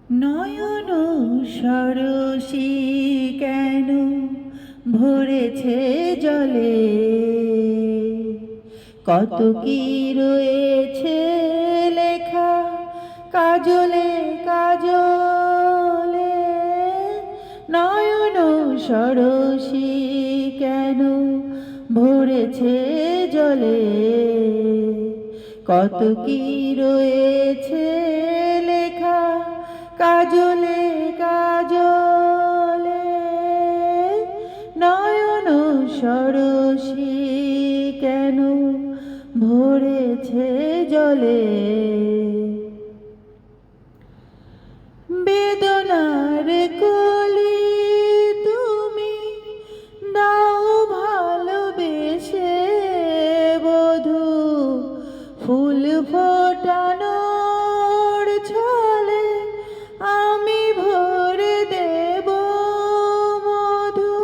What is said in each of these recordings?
নয়ন সরসী কেন ভরেছে জলে, কত কি রয়েছে লেখা কাজলে কাজলে। নয়ন সরসী কেন ভরেছে জলে, কত কি রয়েছে লেখা কাজলে কাজলে। নয়ন সরসী কেন ভরেছে জলে, বেদনার কলি তুমি দাও ভালোবেসে বধূ, ফুল ফোটানোর ছলে আমি ভরে দেব মধু।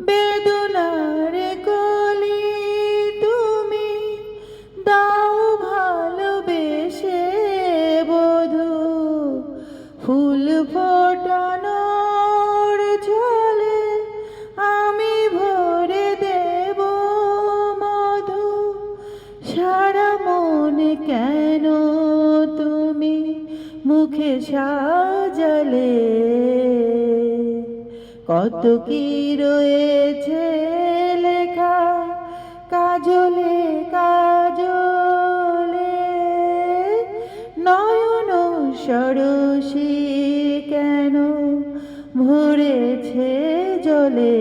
বেদনার কলি তুমি দাও ভালোবেসে বধূ, ফুল ফোটানোর ছলে আমি ভরে দেব মধু। সারা মনে কেন তুমি মুখে সাজালে, কত কি রয়েছে লেখা কাজলে কাজলে। নয়ন সরসী কেন ভরেছে জলে,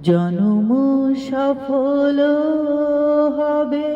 জনম সফল হবে